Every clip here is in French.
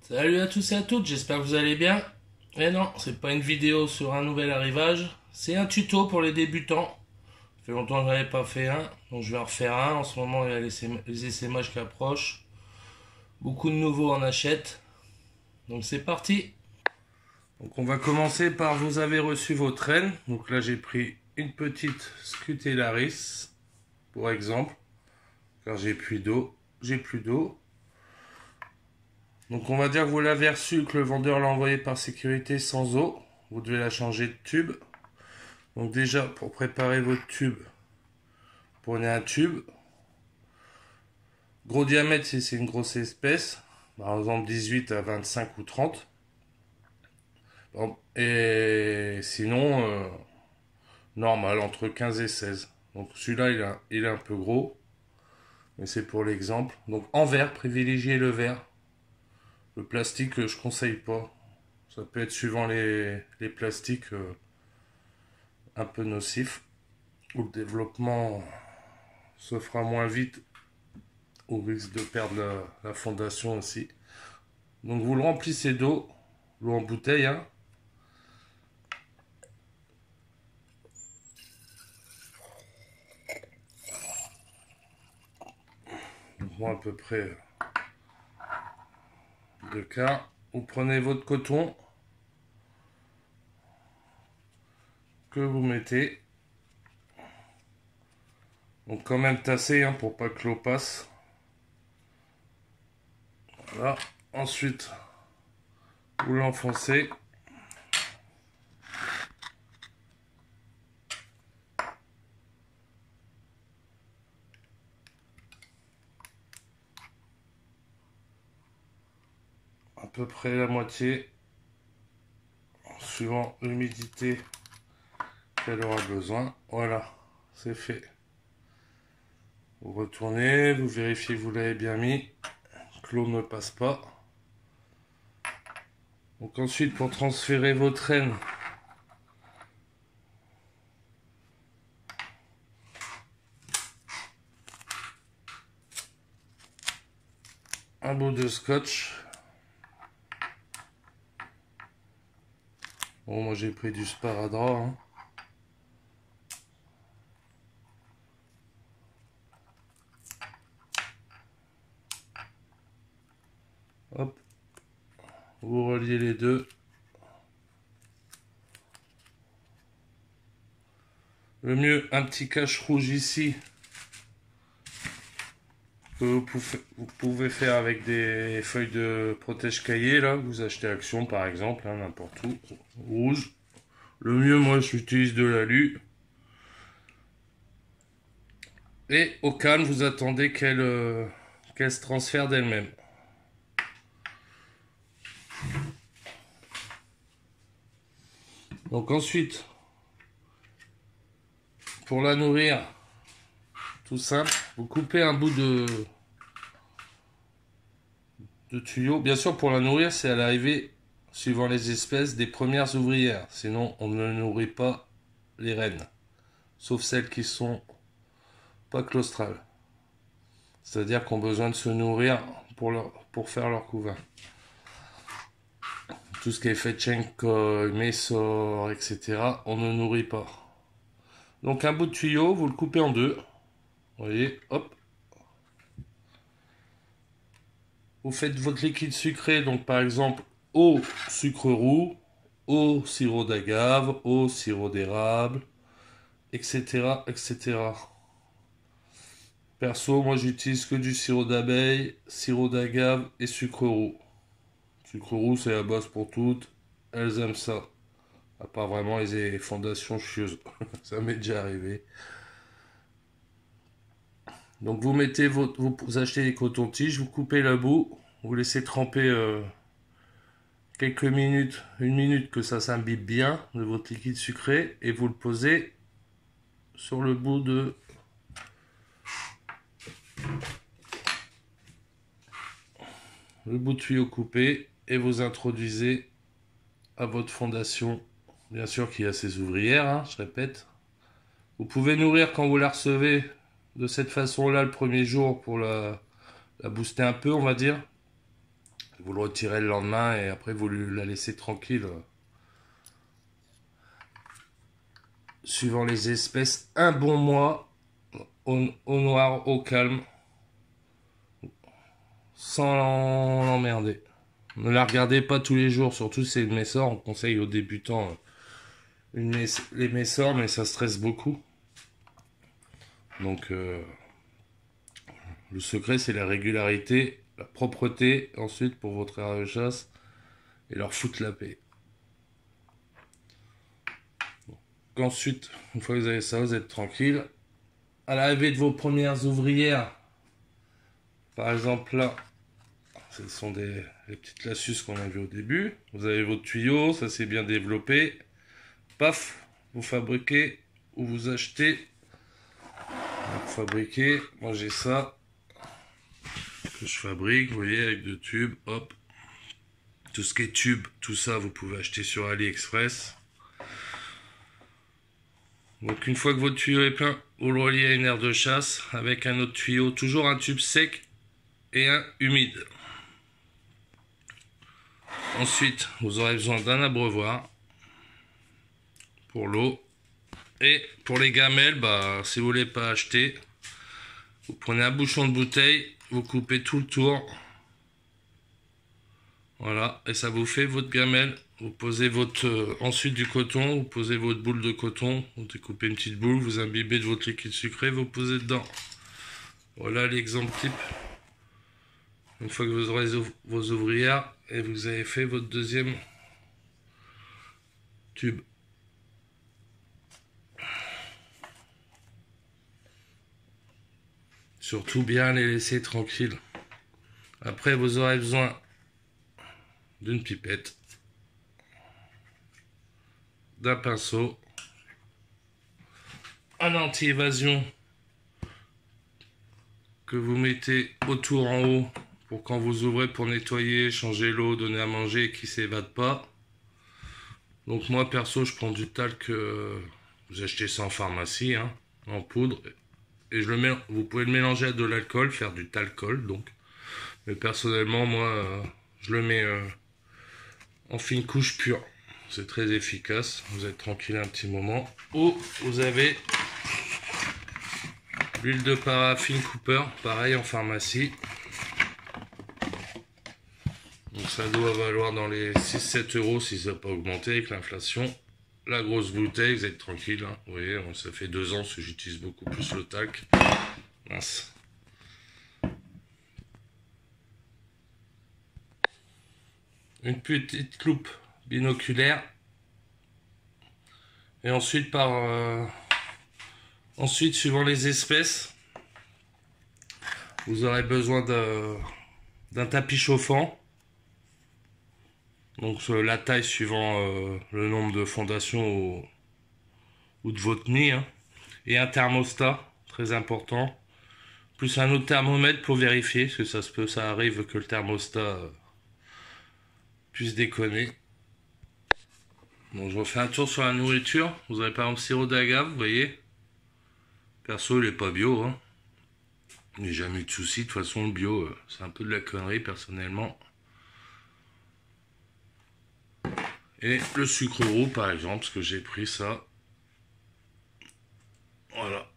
Salut à tous et à toutes, j'espère que vous allez bien. Et non, c'est pas une vidéo sur un nouvel arrivage, c'est un tuto pour les débutants. Ça fait longtemps que j'en avais pas fait un, donc je vais en refaire un. En ce moment, il y a les essaimages qui approchent. Beaucoup de nouveaux en achètent. Donc c'est parti. Donc on va commencer par vous avez reçu vos traînes. Donc là j'ai pris une petite Scutellaris, pour exemple, car j'ai plus d'eau. Donc on va dire que vous l'avez reçu, que le vendeur l'a envoyé par sécurité sans eau. Vous devez la changer de tube. Donc déjà, pour préparer votre tube, prenez un tube. Gros diamètre si c'est une grosse espèce. Par exemple 18 à 25 ou 30. Et sinon, normal, entre 15 et 16. Donc celui-là, il est un peu gros. Mais c'est pour l'exemple. Donc en verre, privilégiez le verre. Le plastique, je conseille pas. Ça peut être suivant les plastiques un peu nocif. Où le développement se fera moins vite. Au risque de perdre la fondation aussi. Donc vous le remplissez d'eau. L'eau en bouteille. Hein. Donc moi à peu près 2 quarts. Vous prenez votre coton. Que vous mettez. Donc quand même tasser hein, pour pas que l'eau passe. Voilà. Ensuite, vous l'enfoncez. À peu près la moitié. Suivant l'humidité qu'elle aura besoin. Voilà, c'est fait. Vous retournez, vous vérifiez que vous l'avez bien mis. Que l'eau ne passe pas. Donc ensuite, pour transférer vos traînes, un bout de scotch. Bon, moi j'ai pris du sparadrap. Hein. Hop. Vous reliez les deux. Le mieux, un petit cache rouge ici. Que vous pouvez faire avec des feuilles de protège-cahier, là. Vous achetez Action, par exemple, hein, n'importe où. Rouge. Le mieux, moi, j'utilise de l'alu. Et au calme, vous attendez qu'elle se transfère d'elle-même. Donc ensuite, pour la nourrir, tout simple, vous coupez un bout de tuyau. Bien sûr, pour la nourrir, c'est à l'arrivée, suivant les espèces, des premières ouvrières. Sinon, on ne nourrit pas les reines. Sauf celles qui sont pas claustrales. C'est-à-dire qu'on a besoin de se nourrir pour faire leur couvain. Tout ce qui est Fetchenko, Messor, etc., on ne nourrit pas. Donc un bout de tuyau, vous le coupez en deux. Vous voyez, hop. Vous faites votre liquide sucré, donc par exemple, eau sucre roux, eau sirop d'agave, eau sirop d'érable, etc., etc. Perso, moi j'utilise que du sirop d'abeille, sirop d'agave et sucre roux. Sucre roux, c'est la base pour toutes. Elles aiment ça. À part vraiment les fondations chieuses. Ça m'est déjà arrivé. Donc vous mettez vous achetez les cotons-tiges, vous coupez la boue, vous laissez tremper quelques minutes, une minute que ça s'imbibe bien de votre liquide sucré et vous le posez sur le bout de tuyau coupé et vous introduisez à votre fondation. Bien sûr qu'il y a ses ouvrières, hein, je répète. Vous pouvez nourrir quand vous la recevez de cette façon-là le premier jour pour la booster un peu, on va dire. Vous le retirez le lendemain et après vous la laissez tranquille. Suivant les espèces, un bon mois au noir, au calme, sans l'emmerder. Ne la regardez pas tous les jours, surtout si c'est une Messor. On conseille aux débutants les Messor, mais ça stresse beaucoup. Donc le secret c'est la régularité, la propreté, ensuite pour votre aire de chasse, et leur foutre la paix. Ensuite, une fois que vous avez ça, vous êtes tranquille. À l'arrivée de vos premières ouvrières, par exemple là, ce sont les petites lassus qu'on a vu au début. Vous avez votre tuyau, ça c'est bien développé. Paf, vous fabriquez ou vous achetez. Vous fabriquez, moi j'ai ça que je fabrique, vous voyez, avec 2 tubes, hop. Tout ce qui est tube, tout ça, vous pouvez acheter sur AliExpress. Donc une fois que votre tuyau est plein, vous le reliez à une aire de chasse avec un autre tuyau, toujours un tube sec et un humide. Ensuite, vous aurez besoin d'un abreuvoir pour l'eau. Et pour les gamelles, si vous voulez pas acheter, vous prenez un bouchon de bouteille, vous coupez tout le tour. Voilà, et ça vous fait votre gamelle. Vous posez ensuite du coton, vous posez votre boule de coton, vous découpez une petite boule, vous imbibez de votre liquide sucré, vous posez dedans. Voilà l'exemple type. Une fois que vous aurez vos ouvrières et vous avez fait votre deuxième tube. Surtout bien les laisser tranquilles. Après vous aurez besoin d'une pipette, d'un pinceau, un anti-évasion que vous mettez autour en haut pour quand vous ouvrez pour nettoyer, changer l'eau, donner à manger et qui s'évade pas. Donc moi perso je prends du talc, vous achetez ça en pharmacie, hein, en poudre, et vous pouvez le mélanger à de l'alcool, faire du talcol donc. Mais personnellement moi je le mets en fine couche pure. C'est très efficace. Vous êtes tranquille un petit moment. Ou vous avez l'huile de paraffine Cooper, pareil en pharmacie. Donc ça doit valoir dans les 6-7 euros si ça n'a pas augmenté avec l'inflation. La grosse bouteille, vous êtes tranquille. Hein. Vous voyez, ça fait 2 ans que j'utilise beaucoup plus le talc. Mince. Une petite loupe binoculaire. Et ensuite, ensuite, suivant les espèces, vous aurez besoin d'un tapis chauffant. Donc la taille suivant le nombre de fondations ou de votre nid. Hein. Et un thermostat, très important. Plus un autre thermomètre pour vérifier, parce que ça arrive que le thermostat puisse déconner. Donc je refais un tour sur la nourriture. Vous avez par exemple sirop d'agave, vous voyez. Perso, il est pas bio. Hein. Il n'y a jamais eu de soucis. De toute façon, le bio, c'est un peu de la connerie, personnellement. Et le sucre roux, par exemple, parce que j'ai pris ça. Voilà.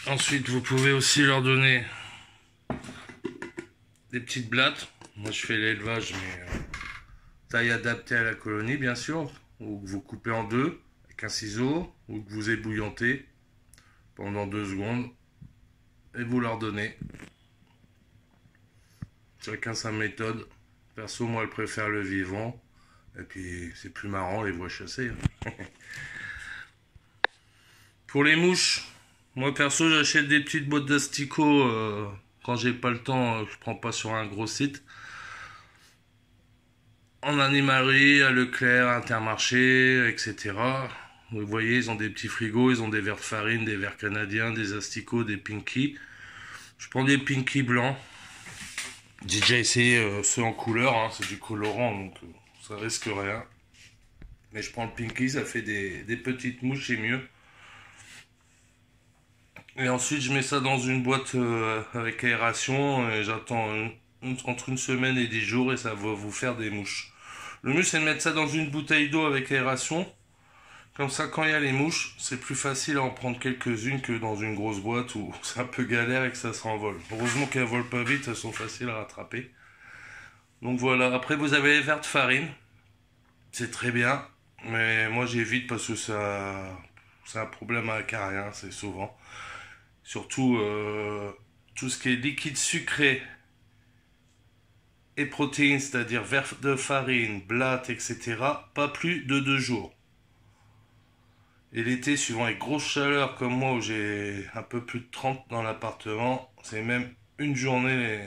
Ensuite, vous pouvez aussi leur donner des petites blattes. Moi, je fais l'élevage, mais taille adaptée à la colonie, bien sûr. Ou que vous coupez en deux avec un ciseau, ou que vous ébouillantez pendant 2 secondes. Et vous leur donnez. Chacun sa méthode. Perso, moi, je préfère le vivant. Et puis, c'est plus marrant, les voit chasser. Pour les mouches, moi, perso, j'achète des petites boîtes d'asticots. Quand j'ai pas le temps, je prends pas sur un gros site. En animalerie, à Leclerc, Intermarché, etc. Vous voyez, ils ont des petits frigos, ils ont des verres de farine, des verres canadiens, des asticots, des pinky. Je prends des pinky blancs. J'ai déjà essayé ceux en couleur, hein, c'est du colorant, donc ça risque rien. Mais je prends le pinky, ça fait des petites mouches, c'est mieux. Et ensuite, je mets ça dans une boîte avec aération et j'attends entre une semaine et 10 jours et ça va vous faire des mouches. Le mieux c'est de mettre ça dans une bouteille d'eau avec aération. Comme ça, quand il y a les mouches, c'est plus facile à en prendre quelques-unes que dans une grosse boîte où c'est un peu galère et que ça s'envole. Heureusement qu'elles volent pas vite, elles sont faciles à rattraper. Donc voilà, après vous avez les verres de farine. C'est très bien, mais moi j'évite parce que ça, c'est un problème à acarien, c'est souvent. Surtout tout ce qui est liquide sucré et protéines, c'est-à-dire verre de farine, blattes, etc. Pas plus de 2 jours. Et l'été, suivant les grosses chaleurs comme moi où j'ai un peu plus de 30 dans l'appartement, c'est même une journée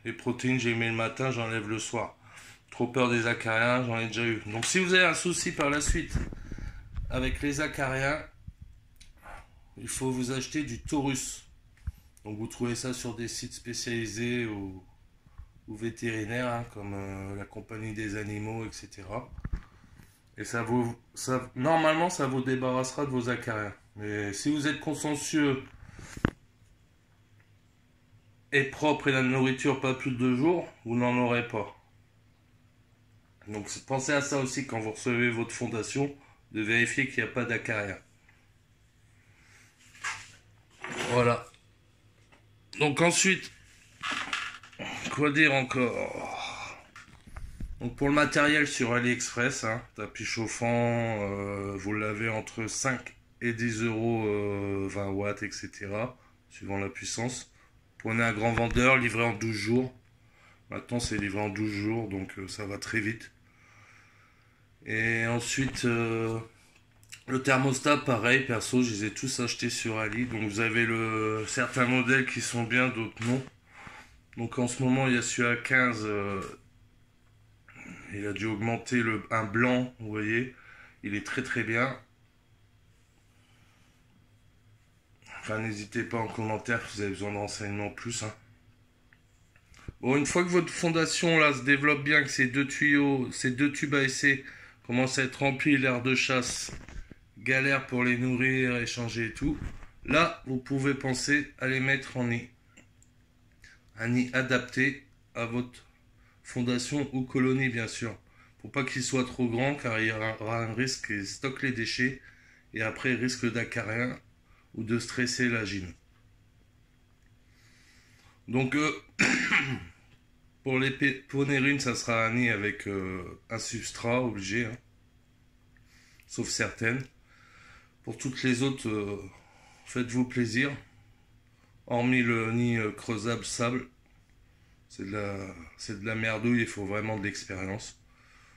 les protéines, j'ai mis le matin, j'enlève le soir. Trop peur des acariens, j'en ai déjà eu. Donc si vous avez un souci par la suite avec les acariens, il faut vous acheter du taurus. Donc vous trouvez ça sur des sites spécialisés ou vétérinaires, hein, comme la compagnie des animaux, etc. Et normalement, ça vous débarrassera de vos acariens. Mais si vous êtes consciencieux et propre et la nourriture pas plus de 2 jours, vous n'en aurez pas. Donc pensez à ça aussi quand vous recevez votre fondation, de vérifier qu'il n'y a pas d'acariens. Voilà. Donc ensuite, quoi dire encore? Donc pour le matériel sur AliExpress, hein, tapis chauffant, vous l'avez entre 5 et 10 euros, 20 watts, etc. Suivant la puissance. Prenez un grand vendeur, livré en 12 jours. Maintenant c'est livré en 12 jours, donc ça va très vite. Et ensuite, le thermostat, pareil, perso, je les ai tous achetés sur Ali. Donc vous avez certains modèles qui sont bien, d'autres non. Donc en ce moment, il y a celui à 15. Il a dû augmenter un blanc, vous voyez. Il est très très bien. Enfin, n'hésitez pas en commentaire si vous avez besoin de renseignements plus. Hein. Bon, une fois que votre fondation là se développe bien, que ces deux tuyaux, ces deux tubes à essai commencent à être remplis, l'air de chasse, galère pour les nourrir, échanger et tout. Là, vous pouvez penser à les mettre en nid. Un nid adapté à votre fondation ou colonie, bien sûr. Faut pas qu'il soit trop grand car il y aura un risque qu'il stocke les déchets et après il risque d'acariens ou de stresser la gine. Donc pour les ponérines, ça sera un nid avec un substrat obligé, hein, sauf certaines. Pour toutes les autres, faites-vous plaisir. Hormis le nid creusable sable, c'est de la merdouille, il faut vraiment de l'expérience.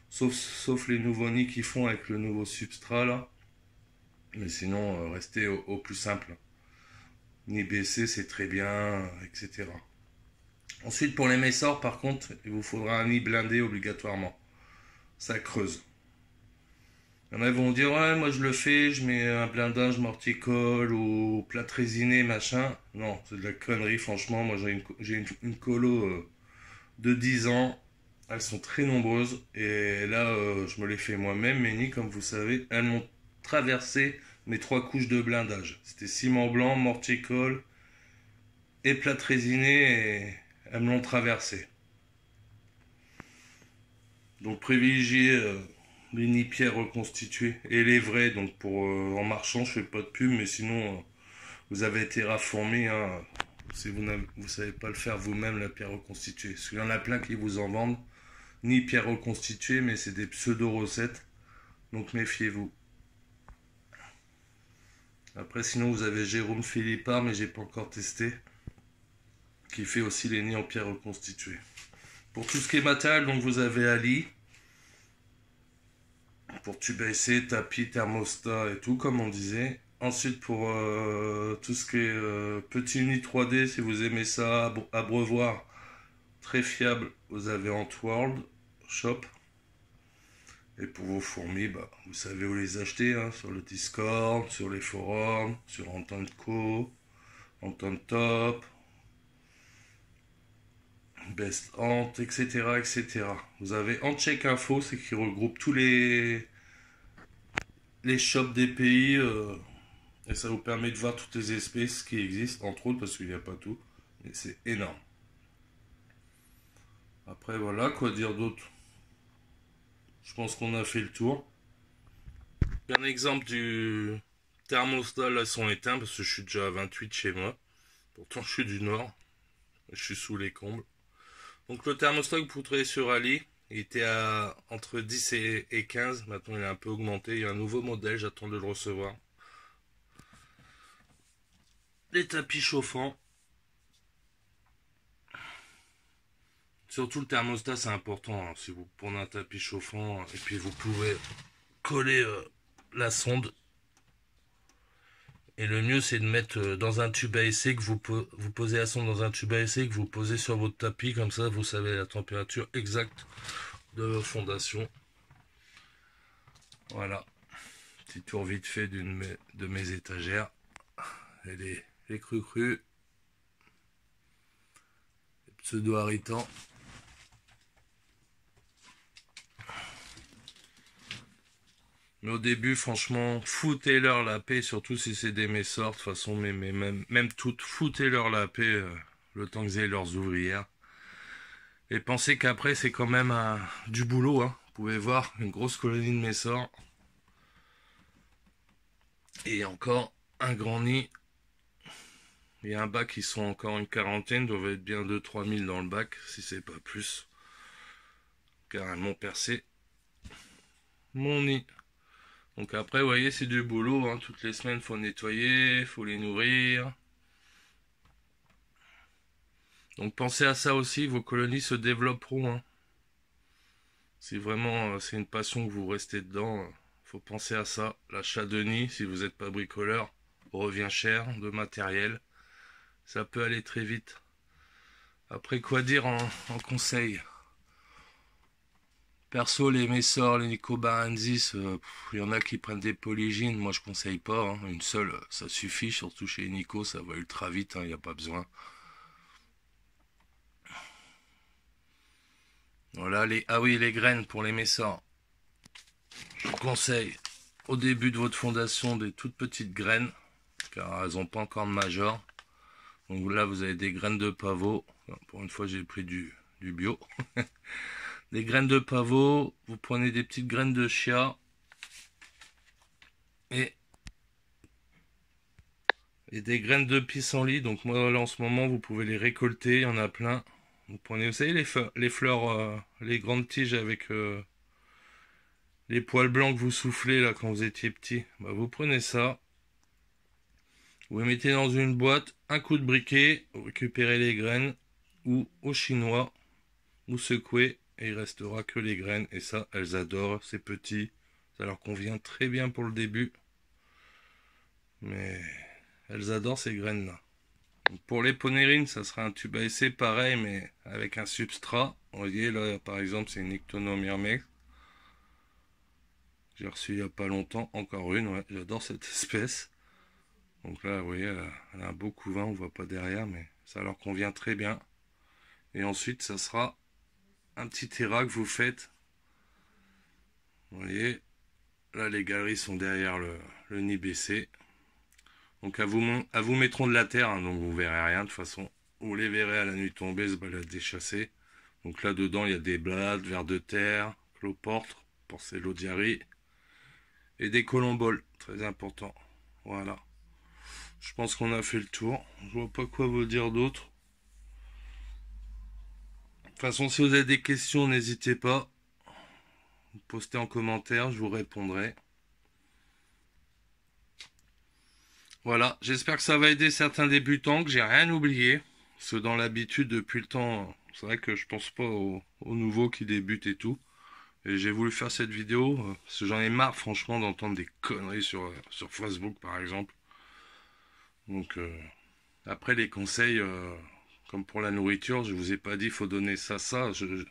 Sauf les nouveaux nids qu'ils font avec le nouveau substrat là. Mais sinon, restez au plus simple. Nid baissé, c'est très bien, etc. Ensuite, pour les messors, par contre, il vous faudra un nid blindé obligatoirement. Ça creuse. Il y en a qui vont dire, ouais, moi je le fais, je mets un blindage morticole ou plâtre résiné, machin. Non, c'est de la connerie, franchement. Moi j'ai une colo de 10 ans. Elles sont très nombreuses. Et là, je me les fais moi-même. Mes nids, comme vous savez, elles m'ont traversé mes 3 couches de blindage. C'était ciment blanc, morticole et plâtre résiné. Et elles me l'ont traversé. Donc privilégiez les nids pierres reconstitués et les vrais. Donc en marchant, je fais pas de pub, mais sinon vous avez été informé. Hein, si vous ne savez pas le faire vous-même, la pierre reconstituée. Parce qu'il y en a plein qui vous en vendent. Ni pierre reconstituée, mais c'est des pseudo-recettes. Donc méfiez-vous. Après, sinon, vous avez Jérôme Philippard, mais j'ai pas encore testé. Qui fait aussi les nids en pierre reconstituée. Pour tout ce qui est matériel, donc vous avez Ali. Pour tube à essai, tapis, thermostat et tout, comme on disait. Ensuite, pour tout ce qui est petit nid 3D, si vous aimez ça, abreuvoir, très fiable, vous avez Antworld Shop. Et pour vos fourmis, bah, vous savez où les acheter, hein, sur le Discord, sur les forums, sur Entente Co, Entente Top, Best Ant, etc., etc. Vous avez Antcheck Info, c'est qui regroupe tous les shops des pays, et ça vous permet de voir toutes les espèces qui existent, entre autres, parce qu'il n'y a pas tout, mais c'est énorme. Après voilà, quoi dire d'autre? Je pense qu'on a fait le tour. Un exemple du thermostat là son éteint parce que je suis déjà à 28 chez moi. Pourtant je suis du nord. Je suis sous les combles. Donc le thermostat que vous trouverez sur Ali, il était à entre 10 et 15. Maintenant il a un peu augmenté. Il y a un nouveau modèle, j'attends de le recevoir. Les tapis chauffants. Surtout le thermostat c'est important. Hein. Si vous prenez un tapis chauffant et puis vous pouvez coller la sonde. Et le mieux c'est de mettre dans un tube à essai que vous posez la sonde dans un tube à essai que vous posez sur votre tapis. Comme ça vous savez la température exacte de votre fondation. Voilà. Petit tour vite fait d'une de mes étagères. Et les cru-crus. Les pseudo-haritans. Mais au début, franchement, foutez-leur la paix, surtout si c'est des messors, de toute façon, mais même toutes, foutez-leur la paix le temps que vous avez leurs ouvrières. Et pensez qu'après, c'est quand même du boulot. Hein. Vous pouvez voir une grosse colonie de messors. Et encore un grand nid. Il y a un bac qui sont encore une quarantaine, doivent être bien 2-3 000 dans le bac, si c'est pas plus. Carrément percé. Mon nid. Donc après, vous voyez, c'est du boulot. Hein. Toutes les semaines, faut nettoyer, faut les nourrir. Donc pensez à ça aussi, vos colonies se développeront. Hein. Si vraiment c'est une passion que vous restez dedans, faut penser à ça. L'achat de nid, si vous n'êtes pas bricoleur, revient cher de matériel. Ça peut aller très vite. Après, quoi dire en conseil? Perso, les Messors, les Nicobarensis, il y en a qui prennent des polygines. Moi, je conseille pas. Hein. Une seule, ça suffit. Surtout chez Nico, ça va ultra vite. Il n'y a pas besoin. Voilà, ah oui, les graines pour les Messors. Je vous conseille au début de votre fondation des toutes petites graines, car elles n'ont pas encore de major. Donc là, vous avez des graines de pavot. Pour une fois, j'ai pris du bio. Des graines de pavot, vous prenez des petites graines de chia et des graines de pissenlit. Donc moi là en ce moment vous pouvez les récolter, il y en a plein. Vous prenez, vous savez les fleurs, les grandes tiges avec les poils blancs que vous soufflez là quand vous étiez petit. Bah, vous prenez ça, vous les mettez dans une boîte, un coup de briquet, vous récupérez les graines ou au chinois, vous secouez et il restera que les graines. Et ça, elles adorent, c'est petit, ça leur convient très bien pour le début. Mais elles adorent ces graines-là. Pour les ponérines, ça sera un tube à essai pareil, mais avec un substrat. Vous voyez, là, par exemple, c'est une Ictonomyrmex. J'ai reçu il n'y a pas longtemps, encore une, ouais, j'adore cette espèce. Donc là, vous voyez, elle a un beau couvain, on ne voit pas derrière, mais ça leur convient très bien. Et ensuite, ça sera un petit terrain que vous faites. Vous voyez, là, les galeries sont derrière le nid baissé. Donc, à vous mettront de la terre, hein, donc vous verrez rien de toute façon. Vous les verrez à la nuit tombée se balader chasser. Donc là dedans il y a des blades, vers de terre, cloporte, porcellodiarie et des colomboles, très important. Voilà. Je pense qu'on a fait le tour. Je vois pas quoi vous dire d'autre. De toute façon, si vous avez des questions, n'hésitez pas. Postez en commentaire, je vous répondrai. Voilà, j'espère que ça va aider certains débutants, que j'ai rien oublié. Parce que dans l'habitude, depuis le temps, c'est vrai que je pense pas aux nouveaux qui débutent et tout. Et j'ai voulu faire cette vidéo, parce que j'en ai marre franchement d'entendre des conneries sur Facebook par exemple. Donc après les conseils, comme pour la nourriture, je vous ai pas dit faut donner ça,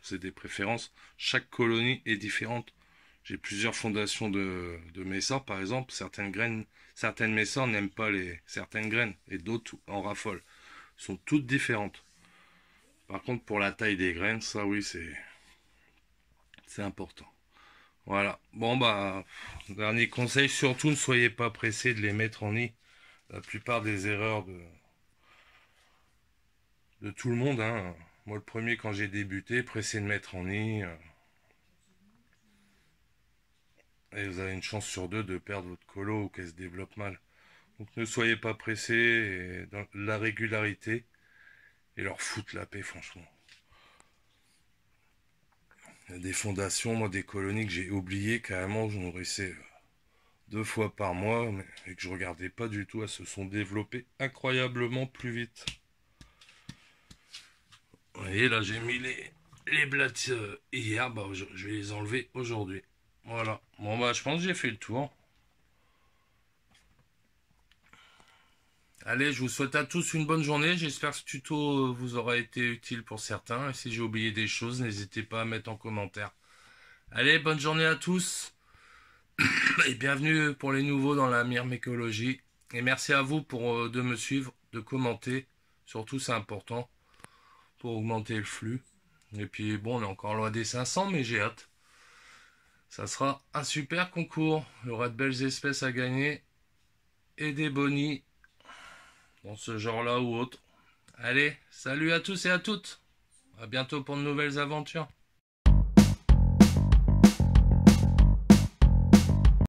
c'est des préférences. Chaque colonie est différente. J'ai plusieurs fondations de messors par exemple, certaines messors n'aiment pas certaines graines et d'autres en raffolent. Sont toutes différentes. Par contre pour la taille des graines, ça oui c'est important. Voilà. Bon bah, dernier conseil, surtout ne soyez pas pressé de les mettre en nid. La plupart des erreurs de tout le monde, hein, Moi, le premier, quand j'ai débuté, pressé de mettre en nid. Et vous avez une chance sur deux de perdre votre colo ou qu'elle se développe mal. Donc ne soyez pas pressés et dans la régularité et leur foutre la paix, franchement. Il y a des fondations, moi des colonies que j'ai oubliées carrément, je nourrissais 2 fois par mois et que je regardais pas du tout, elles se sont développées incroyablement plus vite. Vous voyez, là j'ai mis les blattes hier, bah, je vais les enlever aujourd'hui. Voilà. Bon bah je pense que j'ai fait le tour. Allez, je vous souhaite à tous une bonne journée. J'espère que ce tuto vous aura été utile pour certains. Et si j'ai oublié des choses, n'hésitez pas à mettre en commentaire. Allez, bonne journée à tous. Et bienvenue pour les nouveaux dans la myrmécologie. Et merci à vous de me suivre, de commenter. Surtout, c'est important pour augmenter le flux. Et puis, bon, on est encore loin des 500, mais j'ai hâte. Ça sera un super concours. Il y aura de belles espèces à gagner et des bonis dans ce genre-là ou autre. Allez, salut à tous et à toutes. À bientôt pour de nouvelles aventures.